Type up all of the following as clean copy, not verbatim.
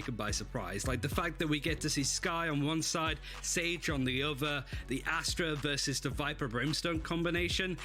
taken by surprise. Like the fact that we get to see Sky on one side, Sage on the other, the Astra versus the Viper Brimstone combination.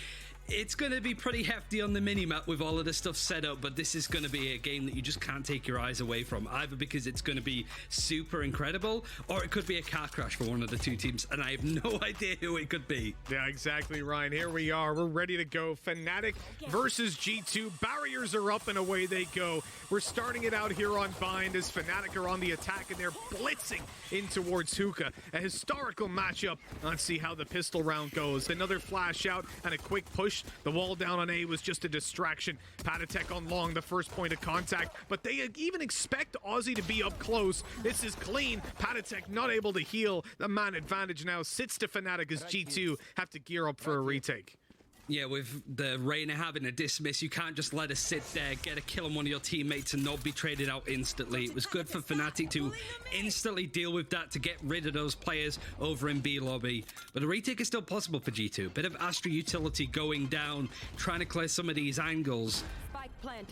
It's going to be pretty hefty on the minimap with all of this stuff set up, but this is going to be a game that you just can't take your eyes away from, either because it's going to be super incredible, or it could be a car crash for one of the two teams, and I have no idea who it could be. Yeah, exactly, Ryan. Here we are. We're ready to go. Fnatic versus G2. Barriers are up and away they go. We're starting it out here on Bind as Fnatic are on the attack, and they're blitzing in towards Hookah. A historical matchup. Let's see how the pistol round goes. Another flash out and a quick push. The wall down on A was just a distraction. Patatek on long, the first point of contact, but they even expect Aussie to be up close. This is clean. Patatek not able to heal. The man advantage now sits to Fnatic as G2 have to gear up for a retake. Yeah, with the Reyna having a dismiss, you can't just let her sit there, get a kill on one of your teammates and not be traded out instantly. It was good for Fnatic to instantly deal with that to get rid of those players over in B lobby. But a retake is still possible for G2. Bit of Astra utility going down, trying to clear some of these angles.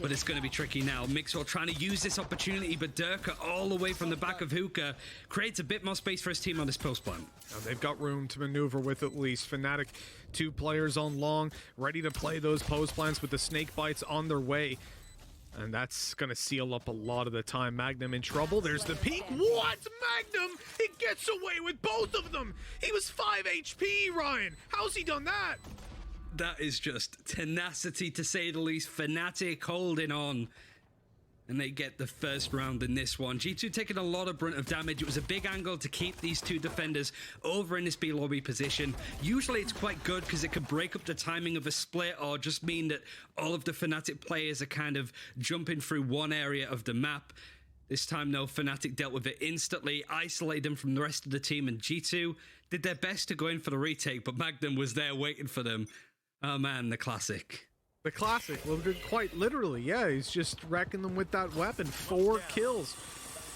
But it's going to be tricky now. Mixwell trying to use this opportunity, but Durka all the way from the back of Hookah creates a bit more space for his team on this post plant. Now they've got room to maneuver with at least. Fnatic, 2 players on long, ready to play those post plants with the snake bites on their way. And that's going to seal up a lot of the time. Magnum in trouble. There's the peek. What? Magnum? He gets away with both of them. He was 5 HP, Ryan. How's he done that? That is just tenacity, to say the least. Fnatic holding on. And they get the first round in this one. G2 taking a lot of brunt of damage. It was a big angle to keep these two defenders over in this B lobby position. Usually it's quite good because it could break up the timing of a split or just mean that all of the Fnatic players are kind of jumping through one area of the map. This time, though, Fnatic dealt with it instantly, isolated them from the rest of the team, and G2 did their best to go in for the retake, but Magnum was there waiting for them. Oh man, the classic. The classic, well, quite literally, yeah, he's just wrecking them with that weapon. 4 kills.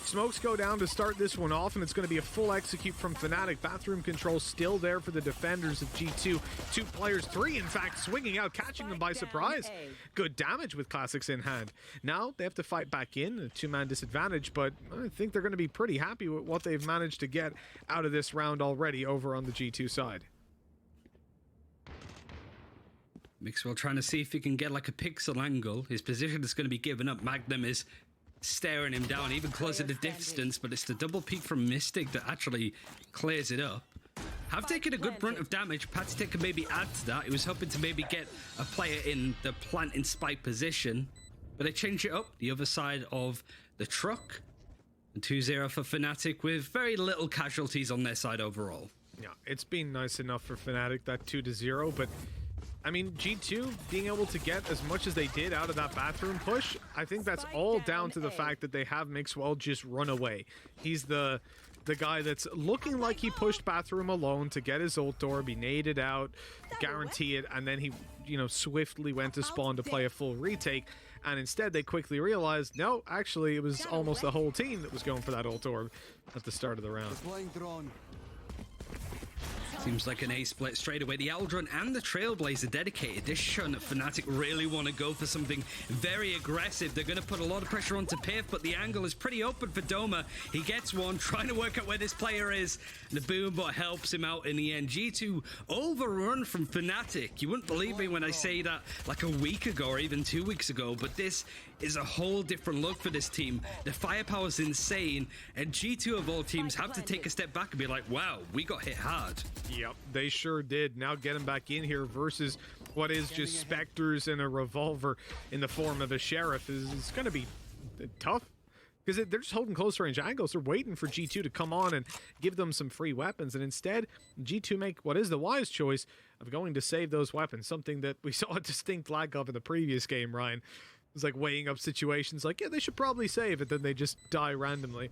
Smokes go down to start this one off, and it's going to be a full execute from Fnatic. Bathroom control still there for the defenders of G2. 2 players, 3 in fact, swinging out, catching them by surprise. Good damage with classics in hand. Now they have to fight back in, a 2-man disadvantage, but I think they're going to be pretty happy with what they've managed to get out of this round already over on the G2 side. Mixwell trying to see if he can get like a pixel angle. His position is going to be given up. Magnum is staring him down, even closer to distance, but it's the double peek from Mystic that actually clears it up. Have taken a good brunt of damage. Patatek can maybe add to that. He was hoping to maybe get a player in the plant in spike position, but they changed it up the other side of the truck. And 2-0 for Fnatic with very little casualties on their side overall. Yeah, it's been nice enough for Fnatic, that 2-0, but I mean, G2 being able to get as much as they did out of that bathroom push, I think that's all down to the fact that they have Mixwell just run away. He's the guy that's looking like he pushed bathroom alone to get his ult door, be naded out, guarantee it, and then he, you know, swiftly went to spawn to play a full retake. And instead, they quickly realized, no, actually, it was almost the whole team that was going for that ult orb at the start of the round. Seems like an A split straight away. The Eldron and the Trailblazer dedicated. This showing that Fnatic really want to go for something very aggressive. They're going to put a lot of pressure onto Piff, but the angle is pretty open for Doma. He gets one, trying to work out where this player is. The Boombot helps him out in the end. G2 overrun from Fnatic. You wouldn't believe me when I say that like a week ago or even 2 weeks ago, but this is a whole different look for this team. The firepower is insane, and G2 of all teams have to take a step back and be like, wow, we got hit hard. Yep, they sure did. Now get him back in here versus what is just Spectres and a revolver in the form of a Sheriff is going to be tough because they're just holding close range angles. They're waiting for G2 to come on and give them some free weapons, and instead G2 make what is the wise choice of going to save those weapons, something that we saw a distinct lack of in the previous game, Ryan. It was like weighing up situations like, yeah, they should probably save it, then they just die randomly.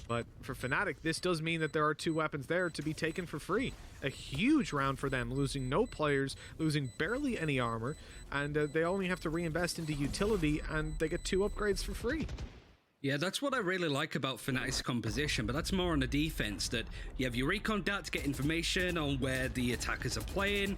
But for Fnatic, this does mean that there are 2 weapons there to be taken for free. A huge round for them, losing no players, losing barely any armor, and they only have to reinvest into utility, and they get 2 upgrades for free. Yeah, that's what I really like about Fnatic's composition, but that's more on the defense, that you have your recon data to get information on where the attackers are playing,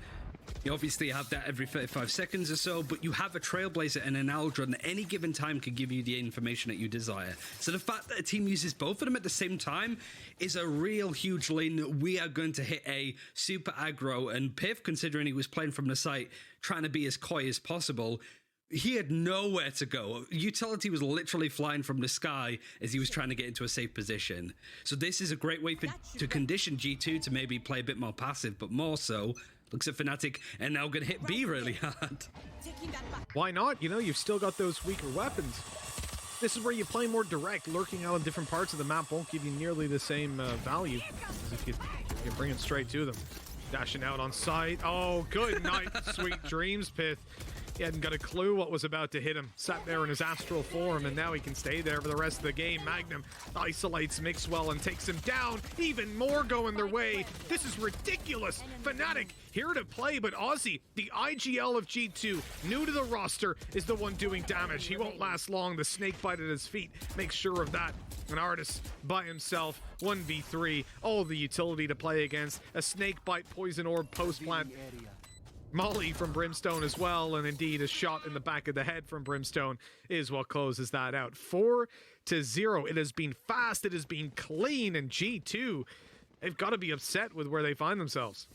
You obviously have that every 35 seconds or so, but you have a Trailblazer and an Aldrin at any given time can give you the information that you desire. So the fact that a team uses both of them at the same time is a real huge lane that we are going to hit a super aggro. And Piff, considering he was playing from the site, trying to be as coy as possible, he had nowhere to go. Utility was literally flying from the sky as he was trying to get into a safe position. So this is a great way to condition G2 to maybe play a bit more passive, but more so, looks at Fnatic and now going to hit B really hard. Why not? You know, you've still got those weaker weapons. This is where you play more direct. Lurking out in different parts of the map won't give you nearly the same value as if you bring it straight to them. Dashing out on site. Oh, good night, sweet dreams, Pith. He hadn't got a clue what was about to hit him. Sat there in his astral form, and now he can stay there for the rest of the game. Magnum isolates Mixwell and takes him down. Even more going their way. This is ridiculous. Fnatic here to play, but Aussie, the IGL of G2, new to the roster, is the one doing damage. He won't last long. The snake bite at his feet makes sure of that. An artist by himself, 1v3, all the utility to play against. A snake bite, poison orb, post plant. Molly from Brimstone as well, and indeed a shot in the back of the head from Brimstone is what closes that out. 4-0. It has been fast, it has been clean, and G2, they've got to be upset with where they find themselves.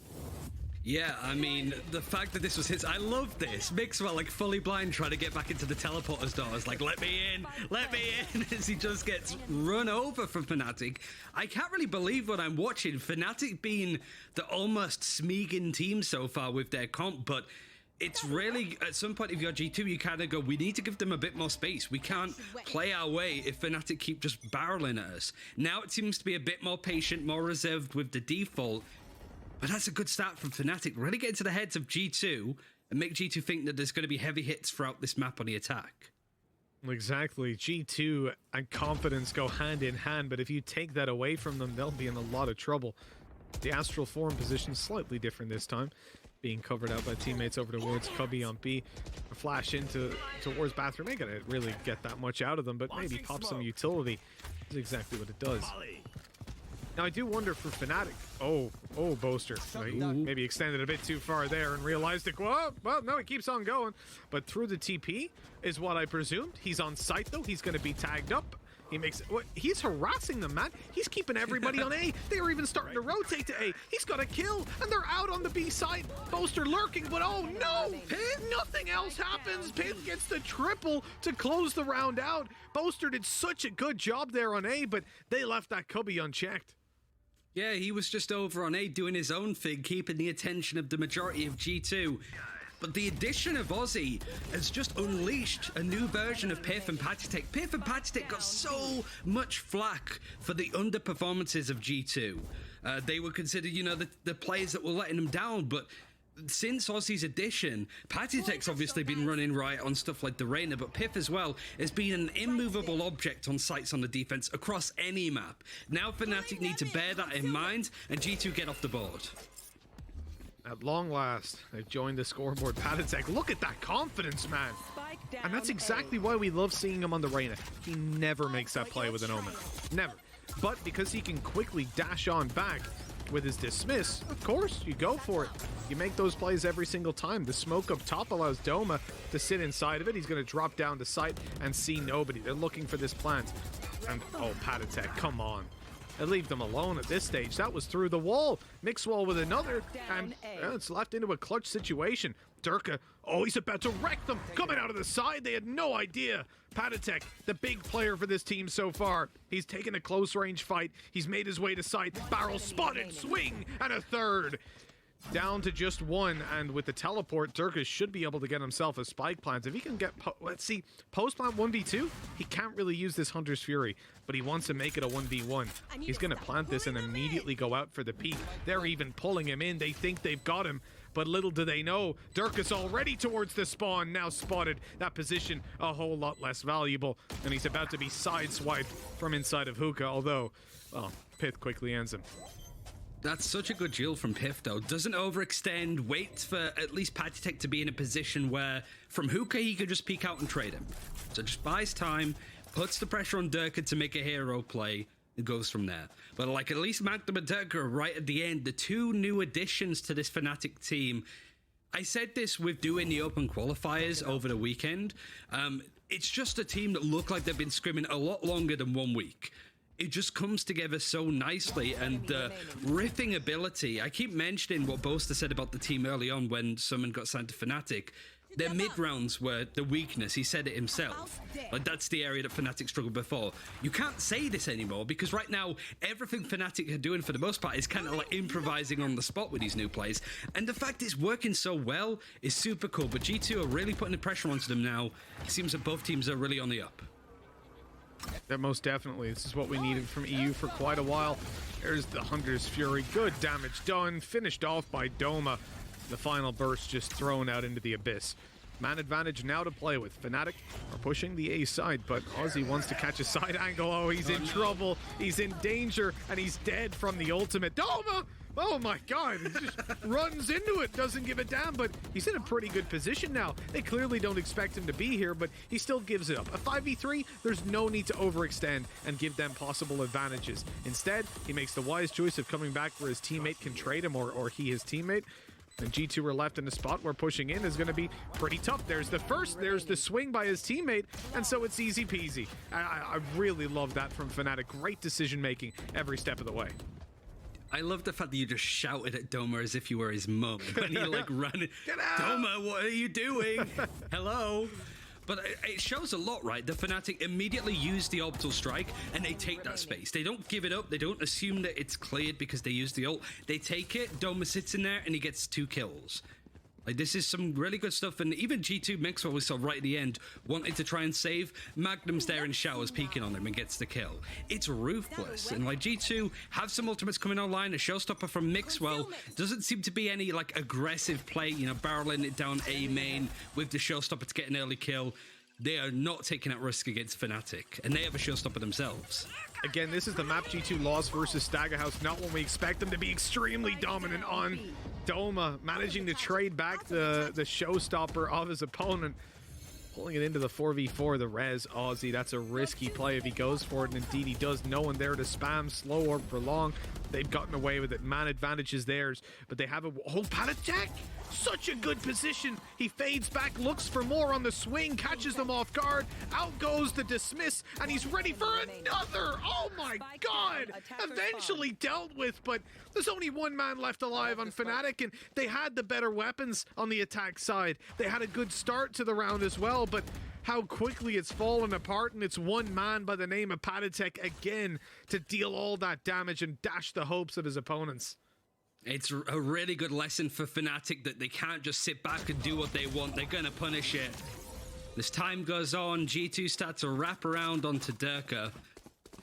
Yeah, I mean, the fact that this was his... I love this. Mixwell, like, fully blind, trying to get back into the teleporter's doors. Like, let me in, as he just gets run over from Fnatic. I can't really believe what I'm watching. Fnatic being the almost Smeagol team so far with their comp, but it's really, at some point, if you're G2, you kind of go, we need to give them a bit more space. We can't play our way if Fnatic keep just barreling at us. Now it seems to be a bit more patient, more reserved with the default. But that's a good start from Fnatic. Really get into the heads of G2 and make G2 think that there's going to be heavy hits throughout this map on the attack. Exactly. G2 and confidence go hand in hand, but if you take that away from them, they'll be in a lot of trouble. The astral form position is slightly different this time, being covered out by teammates over towards Cubby on B. A flash towards bathroom. Ain't gonna really get that much out of them, but maybe pop some utility is exactly what it does. Now, I do wonder for Fnatic. Oh, Boaster. He maybe extended a bit too far there and realized it. Well, no, it keeps on going. But through the TP is what I presumed. He's on site, though. He's going to be tagged up. He makes... He's harassing them, man. He's keeping everybody on A. They're even starting to rotate to A. He's got a kill, and they're out on the B side. Boaster lurking, but oh, no! Nothing else happens. Pith gets the triple to close the round out. Boaster did such a good job there on A, but they left that Cubby unchecked. Yeah, he was just over on A doing his own thing, keeping the attention of the majority of G2. But the addition of Aussie has just unleashed a new version of Piff and Patitek. Piff and Patitek got so much flack for the underperformances of G2. They were considered, you know, the players that were letting them down, but since Aussie's addition, Patitek's obviously been running right on stuff like the Reyna, but Piff as well has been an immovable object on sites on the defense across any map. Now Fnatic need to bear that in mind, and G2 get off the board. At long last, they've joined the scoreboard. Patitek, look at that confidence, man. And that's exactly why we love seeing him on the Reyna. He never makes that play with an Omen. Never. But because he can quickly dash on back with his dismiss, of course, you go for it. You make those plays every single time. The smoke up top allows Doma to sit inside of it. He's going to drop down to sight and see nobody. They're looking for this plant. And, oh, Patitek, come on. And leave them alone at this stage. That was through the wall. Mixwell with another, and it's left into a clutch situation. Durka, oh, he's about to wreck them. Coming out of the side, they had no idea. Patitek, the big player for this team so far. He's taken a close range fight. He's made his way to sight. Barrel spotted, swing, and a third. Down to just one, and with the teleport, Durka should be able to get himself a spike plant. If he can get, let's see, post plant 1v2, he can't really use this Hunter's Fury, but he wants to make it a 1v1. He's going to plant this and immediately go out for the peak. They're even pulling him in. They think they've got him, but little do they know, Durka's already towards the spawn, now spotted. That position a whole lot less valuable, and he's about to be sideswiped from inside of Hookah, although, well, Pith quickly ends him. That's such a good duel from Piff, though. Doesn't overextend, waits for at least Patitek to be in a position where from Hookah he could just peek out and trade him. So just buys time, puts the pressure on Durka to make a hero play, and goes from there. But like at least Magnum and Durka are right at the end. The two new additions to this Fnatic team, I said this with doing the open qualifiers over the weekend. It's just a team that look like they've been scrimming a lot longer than 1 week. It just comes together so nicely, and the riffing ability. I keep mentioning what Boaster said about the team early on when someone got signed to Fnatic. Their mid-rounds were the weakness. He said it himself. Like, that's the area that Fnatic struggled before. You can't say this anymore because right now, everything Fnatic are doing for the most part is kind of like improvising on the spot with these new plays. And the fact it's working so well is super cool. But G2 are really putting the pressure onto them now. It seems that both teams are really on the up. Yeah, most definitely. This is what we needed from EU for quite a while. There's the Hunter's Fury. Good damage done. Finished off by Doma. The final burst just thrown out into the abyss. Man advantage now to play with. Fnatic are pushing the A side, but Ozzy wants to catch a side angle. Oh, he's in trouble. He's in danger, and he's dead from the ultimate. Doma! Oh my god, he just runs into it, doesn't give a damn, but he's in a pretty good position now. They clearly don't expect him to be here, but he still gives it up. A 5v3, there's no need to overextend and give them possible advantages. Instead, he makes the wise choice of coming back where his teammate can trade him, or he his teammate. And G2 are left in a spot where pushing in is going to be pretty tough. There's the first, there's the swing by his teammate, and so it's easy peasy. I really love that from Fnatic. Great decision making every step of the way. I love the fact that you just shouted at Doma as if you were his mum when he like ran. Get out! Doma, what are you doing? Hello. But it shows a lot, right? The Fnatic immediately use the orbital strike and they take that space. They don't give it up. They don't assume that it's cleared because they use the ult. They take it. Doma sits in there and he gets 2 kills. Like, this is some really good stuff. And even G2 Mixwell, we saw right at the end, wanted to try and save. Magnum's there in showers, peeking on him and gets the kill. It's ruthless. And like, G2 have some ultimates coming online. A showstopper from Mixwell. Doesn't seem to be any like aggressive play, you know, barreling it down A main with the showstopper to get an early kill. They are not taking that risk against Fnatic, and they have a showstopper themselves. Again, this is the map G2 lost versus Staggerhouse, not when we expect them to be extremely dominant on. Doma managing to trade back the showstopper of his opponent, pulling it into the 4v4, the res Aussie. That's a risky play if he goes for it, and indeed he does. No one there to spam slow or prolong. They've gotten away with it. Man advantage is theirs, but they have a whole pad attack. Such a good position. He fades back, looks for more on the swing, catches them off guard. Out goes the dismiss, and he's ready for another. Oh my god! Eventually dealt with, but there's only one man left alive on Fnatic, and they had the better weapons on the attack side. They had a good start to the round as well, but how quickly it's fallen apart, and it's one man by the name of Patatek again to deal all that damage and dash the hopes of his opponents. It's a really good lesson for Fnatic that they can't just sit back and do what they want. They're going to punish it. As time goes on, G2 start to wrap around onto Durka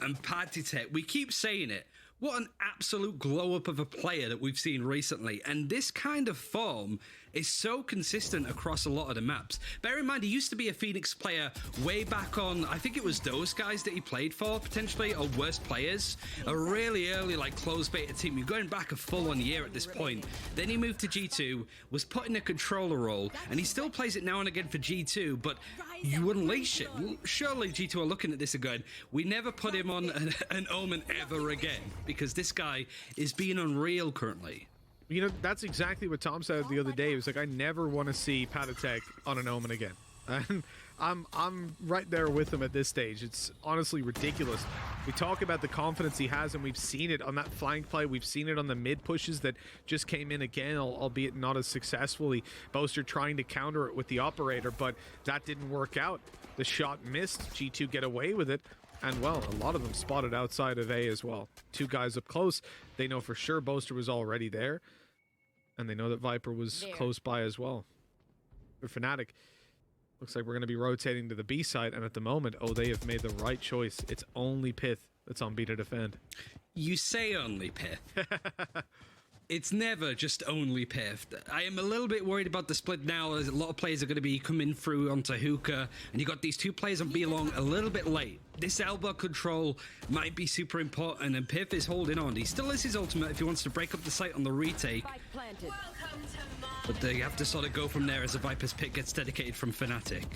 and Patatek. We keep saying it. What an absolute glow-up of a player that we've seen recently. And this kind of form is so consistent across a lot of the maps. Bear in mind, he used to be a Phoenix player way back on, I think it was those guys that he played for, potentially, or worst players. A really early, like, closed beta team. You're going back a full-on year at this point. Then he moved to G2, was put in a controller role, and he still plays it now and again for G2, but you unleash it. Surely G2 are looking at this and going, we never put him on an Omen ever again, because this guy is being unreal currently. You know, that's exactly what Tom said the other day. He was like, I never want to see Patatek on an Omen again. And I'm right there with him at this stage. It's honestly ridiculous. We talk about the confidence he has, and we've seen it on that flank play. We've seen it on the mid pushes that just came in again, albeit not as successfully. Boaster trying to counter it with the operator, but that didn't work out. The shot missed. G2 get away with it. And, well, a lot of them spotted outside of A as well. 2 guys up close. They know for sure Boaster was already there. And they know that Viper was close by as well. For Fnatic, looks like we're going to be rotating to the B side. And at the moment, oh, they have made the right choice. It's only Pith that's on B to defend. You say only Pith. It's never just only Pith. I am a little bit worried about the split now, as a lot of players are going to be coming through onto Hookah, and you got these 2 players on B long a little bit late. This elbow control might be super important, and Pith is holding on. He still has his ultimate if he wants to break up the site on the retake. But they have to sort of go from there as the Viper's pick gets dedicated from Fnatic.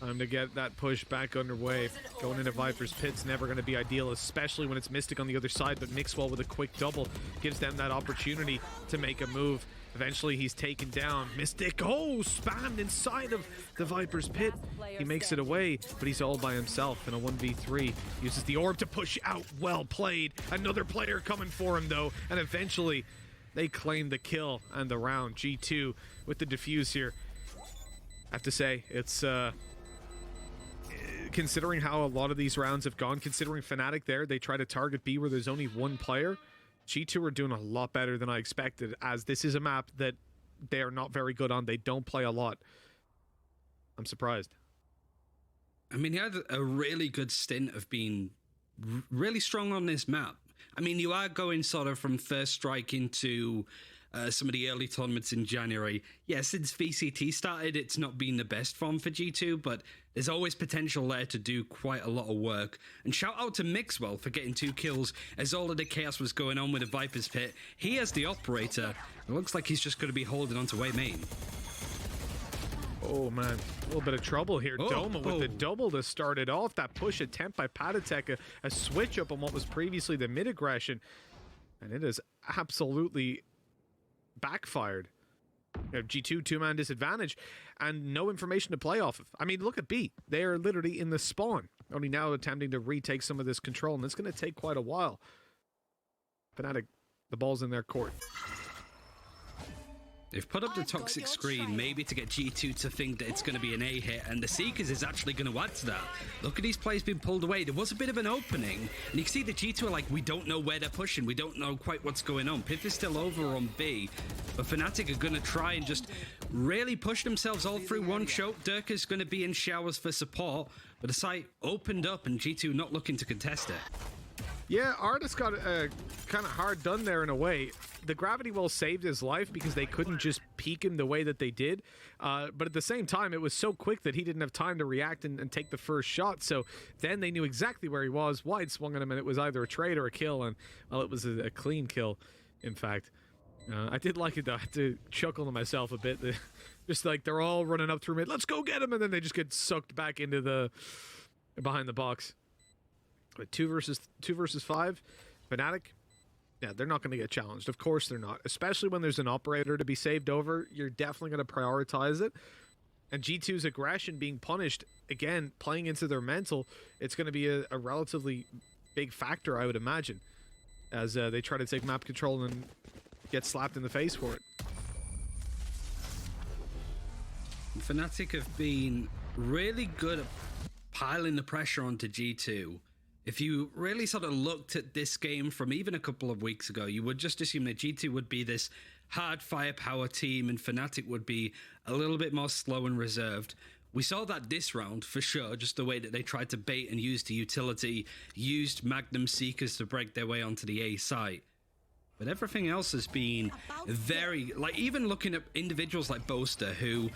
Time to get that push back underway. Going into Viper's Pit's never going to be ideal, especially when it's Mystic on the other side, but Mixwell with a quick double gives them that opportunity to make a move. Eventually he's taken down. Mystic, oh, spammed inside of the Viper's Pit. He makes it away, but he's all by himself in a 1v3. Uses the orb to push out. Well played. Another player coming for him though, and eventually they claim the kill and the round. G2 with the defuse here. I have to say, it's considering how a lot of these rounds have gone, considering Fnatic there, they try to target B where there's only one player. G2 are doing a lot better than I expected, as this is a map that they are not very good on. They don't play a lot. I'm surprised. I mean, he had a really good stint of being really strong on this map. I mean, you are going sort of from first strike into some of the early tournaments in January. Yeah, since VCT started, it's not been the best form for G2, but there's always potential there to do quite a lot of work. And shout out to Mixwell for getting 2 kills as all of the chaos was going on with the Viper's Pit. He has the operator. It looks like he's just going to be holding on to way main. Oh man, a little bit of trouble here. Doma with the double to start it off. That push attempt by Patatek, a switch up on what was previously the mid aggression. And it is absolutely backfired. You have G2 2-man disadvantage and no information to play off of. I mean, look at B. They are literally in the spawn, only now attempting to retake some of this control, and it's going to take quite a while. Fnatic, the ball's in their court. They've put up the toxic screen, maybe to get G2 to think that it's going to be an A hit, and the Seekers is actually going to add to that. Look at these players being pulled away. There was a bit of an opening, and you can see the G2 are like, we don't know where they're pushing. We don't know quite what's going on. Piff is still over on B, but Fnatic are going to try and just really push themselves all through one choke. Dirk is going to be in showers for support, but the site opened up, and G2 not looking to contest it. Yeah, Artis got kind of hard done there in a way. The gravity well saved his life because they couldn't just peek him the way that they did. But at the same time, it was so quick that he didn't have time to react and take the first shot. So then they knew exactly where he was. Wide swung at him, and it was either a trade or a kill. And, well, it was a clean kill, in fact. I did like it, though. I had to chuckle to myself a bit. Just like they're all running up through mid. Let's go get him. And then they just get sucked back into the behind the box. But 2 versus 5, Fnatic, yeah, they're not going to get challenged. Of course they're not. Especially when there's an operator to be saved over, you're definitely going to prioritize it. And G2's aggression being punished, again, playing into their mental, it's going to be a relatively big factor, I would imagine, as they try to take map control and get slapped in the face for it. Fnatic have been really good at piling the pressure onto G2. If you really sort of looked at this game from even a couple of weeks ago, you would just assume that G2 would be this hard firepower team and Fnatic would be a little bit more slow and reserved. We saw that this round, for sure, just the way that they tried to bait and use the utility, used Magnum Seekers to break their way onto the A site. But everything else has been very, like, even looking at individuals like Boaster, who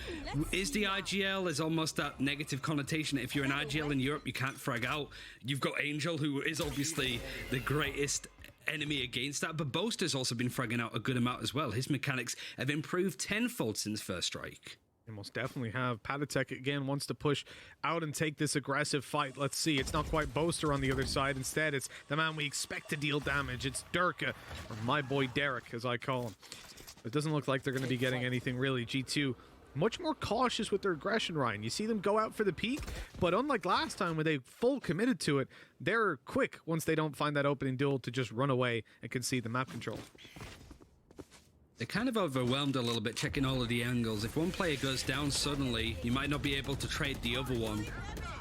is the IGL, is almost that negative connotation. If you're an IGL in Europe, you can't frag out. You've got Angel, who is obviously the greatest enemy against that, but Boaster's also been fragging out a good amount as well. His mechanics have improved tenfold since First Strike. You most definitely have. Patatek again wants to push out and take this aggressive fight. Let's see. It's not quite Boaster on the other side. Instead, it's the man we expect to deal damage. It's Durka, or my boy Derek, as I call him. It doesn't look like they're going to be getting anything really. G2 much more cautious with their aggression, Ryan. You see them go out for the peak, but unlike last time when they full committed to it, they're quick once they don't find that opening duel to just run away and concede the map control. They're kind of overwhelmed a little bit, checking all of the angles. If one player goes down suddenly, you might not be able to trade the other one.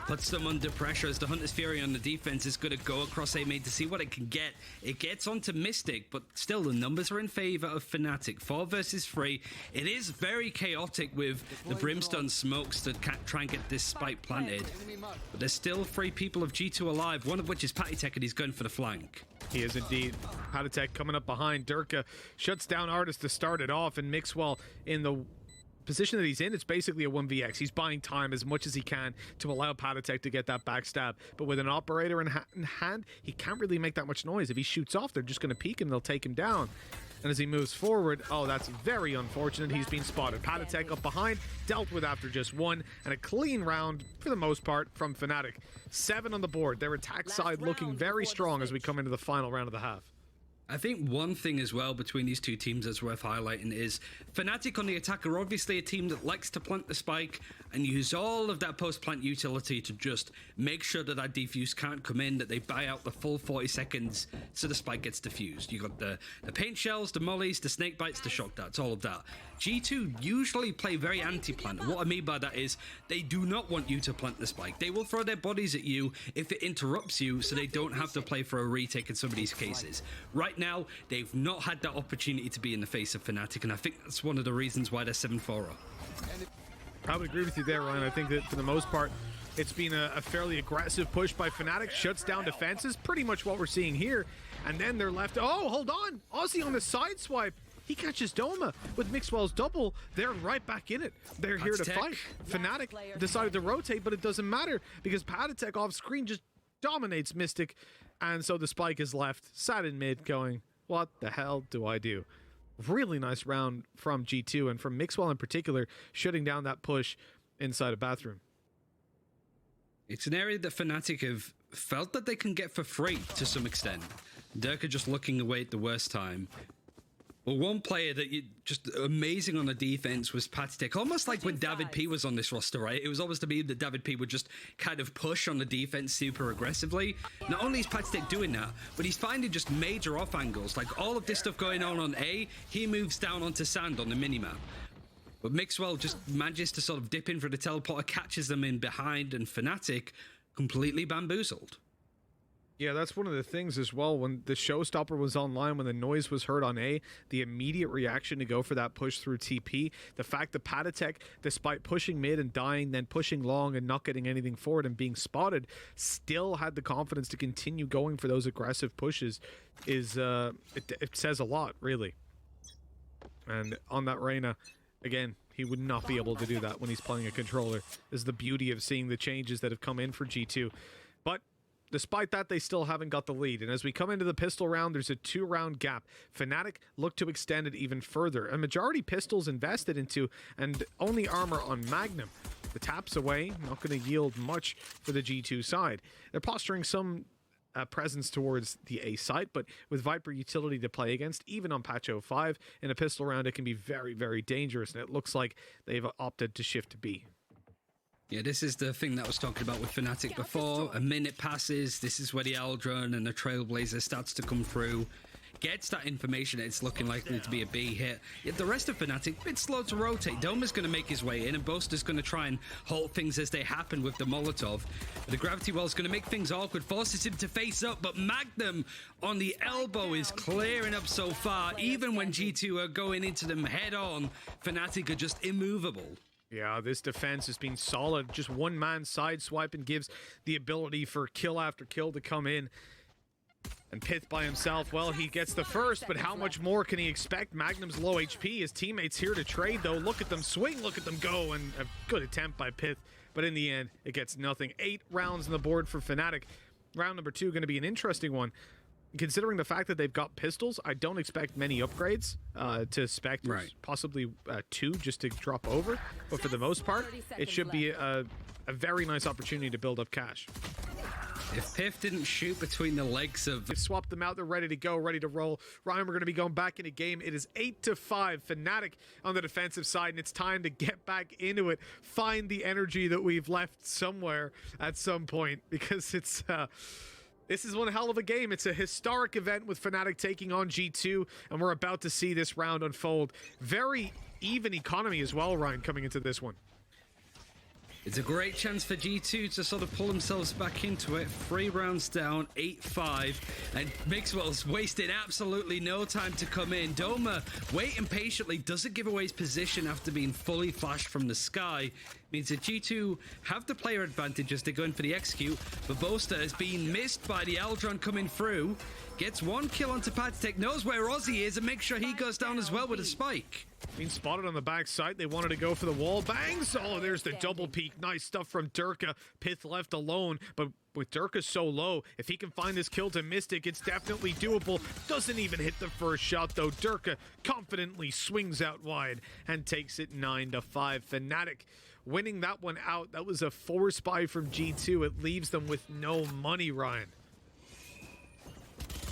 Puts them under pressure as the Hunter's Fury on the defense is going to go across A main to see what it can get. It gets onto Mystic, but still the numbers are in favor of Fnatic. 4 versus 3. It is very chaotic with the Brimstone smokes to try and get this spike planted. But there's still 3 people of G2 alive, one of which is Patatek, and he's going for the flank. He is indeed. Patatek coming up behind. Durka shuts down Artis to start it off, and Mixwell in the position that he's in, it's basically a 1vx. He's buying time as much as he can to allow Patatek to get that backstab. But with an operator in hand, he can't really make that much noise. If he shoots off, they're just going to peek him. They'll take him down. And as he moves forward, oh, that's very unfortunate. He's been spotted. Patatek up behind, dealt with after just one, and a clean round, for the most part, from Fnatic. 7 on the board. Their attack side looking very strong as we come into the final round of the half. I think one thing as well between these two teams that's worth highlighting is Fnatic on the attack are obviously a team that likes to plant the spike and use all of that post-plant utility to just make sure that that defuse can't come in, that they buy out the full 40 seconds so the spike gets defused. You got the paint shells, the mollies, the snake bites, the shock darts, all of that. G2 usually play very anti-plant. What I mean by that is they do not want you to plant the spike. They will throw their bodies at you if it interrupts you so they don't have to play for a retake in some of these cases. Right now, they've not had that opportunity to be in the face of Fnatic, and I think that's one of the reasons why they're 7-4 up. I would agree with you there, Ryan. I think that for the most part, it's been a fairly aggressive push by Fnatic. Shuts down defenses, pretty much what we're seeing here. And then they're left. Oh, hold on. Aussie on the side swipe. He catches Doma with Mixwell's double. They're right back in it. They're here to fight. Fnatic decided to rotate, but it doesn't matter because Patatek off screen just dominates Mystic. And so the spike is left, sat in mid, going, what the hell do I do? Really nice round from G2 and from Mixwell in particular, shutting down that push inside a bathroom. It's an area that Fnatic have felt that they can get for free to some extent. Durka just looking away at the worst time. Well, one player that you just amazing on the defense was Patatek. Almost like when David P was on this roster, right? It was always to be that David P would just kind of push on the defense super aggressively. Not only is Patatek doing that, but he's finding just major off angles. Like all of this stuff going on A, he moves down onto sand on the minimap. But Mixwell just manages to sort of dip in for the teleporter, catches them in behind, and Fnatic completely bamboozled. Yeah, that's one of the things as well. When the showstopper was online, when the noise was heard on A, the immediate reaction to go for that push through TP, the fact that Patatek, despite pushing mid and dying, then pushing long and not getting anything forward and being spotted, still had the confidence to continue going for those aggressive pushes is, it says a lot, really. And on that Reyna, again, he would not be able to do that when he's playing a controller. This is the beauty of seeing the changes that have come in for G2. But despite that, they still haven't got the lead. And as we come into the pistol round, there's a 2-round gap. Fnatic look to extend it even further. A majority pistols invested into, and only armor on Magnum. The taps away, not going to yield much for the G2 side. They're posturing some presence towards the A site, but with Viper utility to play against, even on patch 05, in a pistol round, it can be very, very dangerous. And it looks like they've opted to shift to B. Yeah, this is the thing that I was talking about with Fnatic before. A minute passes, this is where the Aldrun and the Trailblazer starts to come through. Gets that information, it's looking likely to be a B hit. Yet the rest of Fnatic, a bit slow to rotate. Doma's going to make his way in, and Boaster's going to try and halt things as they happen with the Molotov. But the Gravity Well's going to make things awkward, forces him to face up, but Magnum on the elbow is clearing up so far. Even when G2 are going into them head on, Fnatic are just immovable. Yeah, this defense has been solid. Just one man side swiping gives the ability for kill after kill to come in. And Pith by himself, well, he gets the first, but how much more can he expect? Magnum's low HP. His teammates here to trade, though. Look at them swing, look at them go, and a good attempt by Pith. But in the end, it gets nothing. 8 rounds on the board for Fnatic. Round number 2 going to be an interesting one. Considering the fact that they've got pistols, I don't expect many upgrades to Spectres. Right. Possibly 2 just to drop over. But for the most part, it should be a very nice opportunity to build up cash. If Piff didn't shoot between the legs of... They've swapped them out. They're ready to go, ready to roll. Ryan, we're going to be going back in a game. It is 8-5. Fnatic on the defensive side, and it's time to get back into it. Find the energy that we've left somewhere at some point, because it's... This is one hell of a game. It's a historic event with Fnatic taking on G2, and we're about to see this round unfold. Very even economy as well, Ryan, coming into this one. It's a great chance for G2 to sort of pull themselves back into it. 3 rounds down, 8-5, and Mixwell's wasted absolutely no time to come in. Doma waiting patiently, doesn't give away his position after being fully flashed from the sky. Means that G2 have the player advantage as they're going for the execute, but Boaster has been missed by the Aldron coming through. Gets one kill onto Patek, knows where Ozzy is, and makes sure he goes down as well with a spike. Being spotted on the backside, they wanted to go for the wall bangs. Oh, there's the double peek. Nice stuff from Durka. Pith left alone, but with Durka so low, if he can find this kill to Mystic, it's definitely doable. Doesn't even hit the first shot, though. Durka confidently swings out wide and takes it 9-5. Fnatic winning that one out. That was a force buy from G2. It leaves them with no money, Ryan.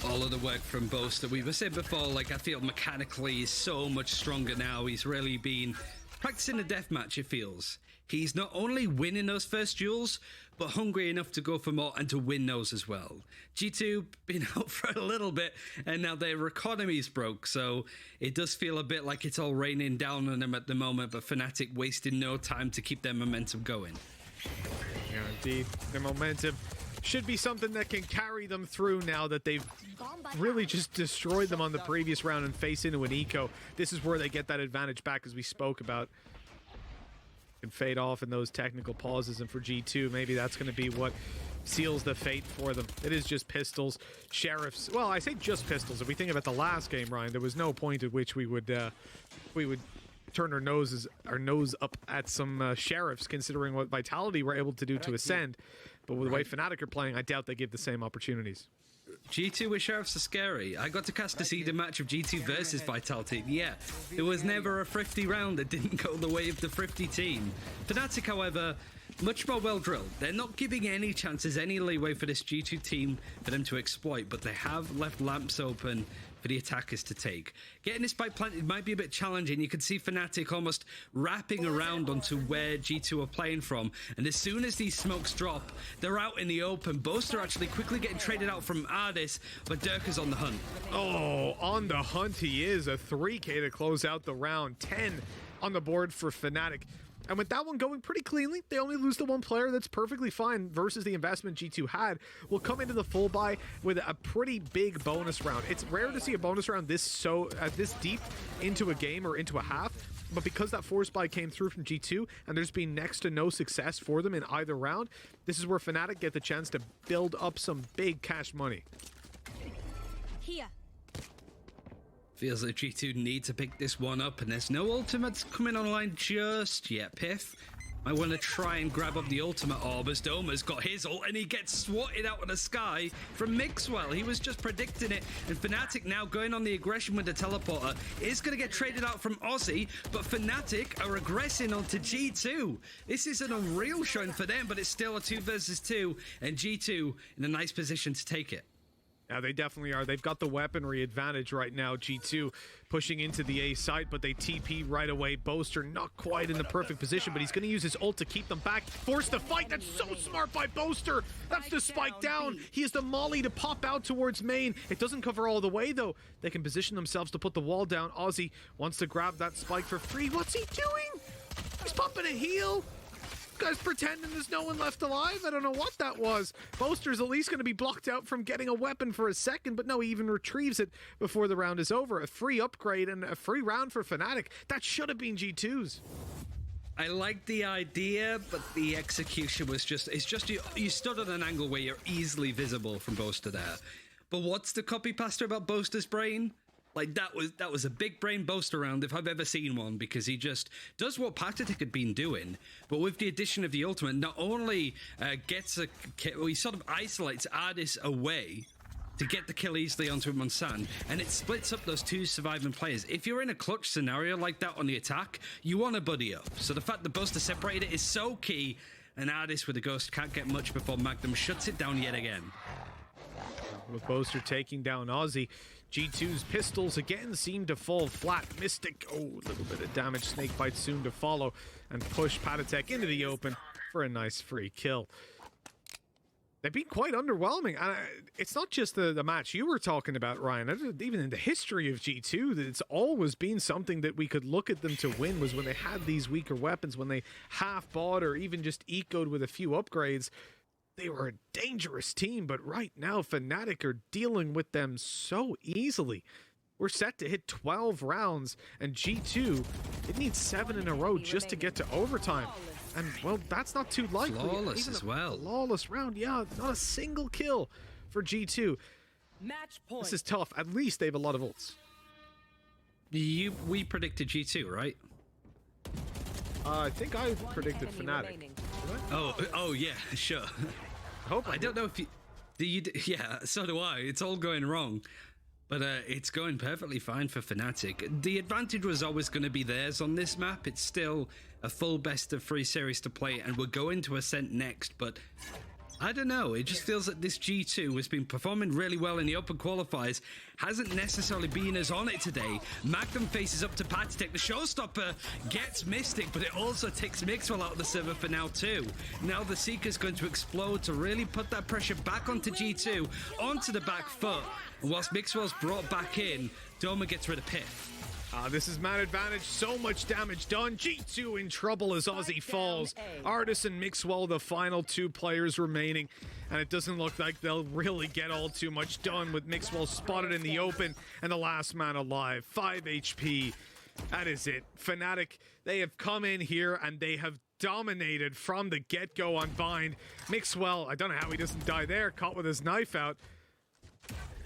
All of the work from Boaster. We were saying before, like, I feel mechanically he's so much stronger now. He's really been practicing the deathmatch, it feels. He's not only winning those first duels, but hungry enough to go for more and to win those as well. G2 been out for a little bit, and now their economy's broke, so it does feel a bit like it's all raining down on them at the moment, but Fnatic wasting no time to keep their momentum going. Yeah, indeed. Their momentum should be something that can carry them through now that they've really just destroyed them on the previous round and face into an eco. This is where they get that advantage back, as we spoke about. Can fade off in those technical pauses, and for G2, maybe that's going to be what seals the fate for them. It is just pistols, sheriffs. Well, I say just pistols. If we think about the last game, Ryan, there was no point at which we would turn our nose up at some sheriffs, considering what Vitality were able to do to ascend. But with the way Fnatic are playing, I doubt they give the same opportunities. G2 with sheriffs are scary. I got to cast a seed match of G2 versus Vitality. Yeah, there was never a thrifty round that didn't go the way of the thrifty team. Fnatic, however, much more well drilled. They're not giving any chances, any leeway for this G2 team for them to exploit, but they have left lamps open for the attackers to take. Getting this spike planted might be a bit challenging. You can see Fnatic almost wrapping around onto where G2 are playing from, and as soon as these smokes drop, they're out in the open. Boaster actually quickly getting traded out from Ardis, but Durka's on the hunt. Oh, on the hunt he is. A 3K to close out the round. 10 on the board for Fnatic. And with that one going pretty cleanly, they only lose the one player. That's perfectly fine versus the investment G2 had. Will come into the full buy with a pretty big bonus round. It's rare to see a bonus round this deep into a game or into a half. But because that force buy came through from G2 and there's been next to no success for them in either round, this is where Fnatic get the chance to build up some big cash money. Here. Feels like G2 need to pick this one up, and there's no ultimates coming online just yet. Piff might want to try and grab up the ultimate orb as Doma's got his ult, and he gets swatted out of the sky from Mixwell. He was just predicting it, and Fnatic now going on the aggression with the teleporter is going to get traded out from Aussie, but Fnatic are aggressing onto G2. This is an unreal showing for them, but it's still a 2 versus 2, and G2 in a nice position to take it. Yeah, they definitely are. They've got the weaponry advantage right now. G2 pushing into the A site, but they TP right away. Boaster not quite in the perfect position, but he's going to use his ult to keep them back. Force the fight. That's so smart by Boaster. That's the spike down. He has the molly to pop out towards main. It doesn't cover all the way, though. They can position themselves to put the wall down. Aussie wants to grab that spike for free. What's he doing? He's pumping a heal. Guy's pretending there's no one left alive. I don't know what that was. Boaster's at least going to be blocked out from getting a weapon for a second, but no, he even retrieves it before the round is over. A free upgrade and a free round for Fnatic. That should have been G2's. I like the idea, but the execution was just, it's just you stood at an angle where you're easily visible from Boaster there. But what's the copy pasta about Boaster's brain? Like, that was a big brain Boaster round if I've ever seen one, because he just does what Patek had been doing, but with the addition of the ultimate, not only gets a kill, he sort of isolates Ardis away to get the kill easily onto him on sand, and it splits up those two surviving players. If you're in a clutch scenario like that on the attack, you want to buddy up. So the fact that Boaster separated it is so key, and Ardis with the ghost can't get much before Magnum shuts it down yet again. With Boaster taking down Aussie, G2's pistols again seem to fall flat. Mystic, oh, a little bit of damage. Snakebite soon to follow and push Patek into the open for a nice free kill. They've been quite underwhelming. It's not just the match you were talking about, Ryan. Even in the history of G2, it's always been something that we could look at them to win, was when they had these weaker weapons, when they half bought or even just ecoed with a few upgrades. They were a dangerous team, but right now Fnatic are dealing with them so easily. We're set to hit 12 rounds, and G2, it needs 7 in a row just to get to overtime. And, well, that's not too likely. Flawless Even as a well. Flawless round, yeah. Not a single kill for G2. Match point. This is tough. At least they have a lot of ults. We predicted G2, right? I think I One predicted enemy Fnatic. remaining. Oh yeah, sure. I hope I don't know if you... Yeah, so do I. It's all going wrong. But it's going perfectly fine for Fnatic. The advantage was always going to be theirs on this map. It's still a full best of 3 series to play, and we're going to Ascent next, but I don't know. It just feels that this G2 has been performing really well in the open qualifiers, hasn't necessarily been as on it today. Magnum faces up to Patek. The showstopper gets Mystic, but it also takes Mixwell out of the server for now too. Now the Seeker's going to explode to really put that pressure back onto G2, onto the back foot. And whilst Mixwell's brought back in, Doma gets rid of Piff. This is man advantage. So much damage done. G2 in trouble as Aussie falls. Artis and Mixwell, the final 2 players remaining. And it doesn't look like they'll really get all too much done with Mixwell spotted in the open and the last man alive. 5 HP. That is it. Fnatic, they have come in here and they have dominated from the get-go on Bind. Mixwell, I don't know how he doesn't die there. Caught with his knife out.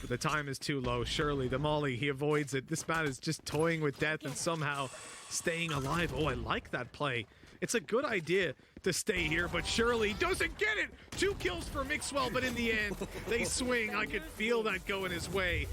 But the time is too low. Surely the molly, he avoids it. This man is just toying with death and somehow staying alive. Oh, I like that play. It's a good idea to stay here, but Shirley doesn't get it. 2 kills for Mixwell, but in the end, they swing. I could feel that going his way.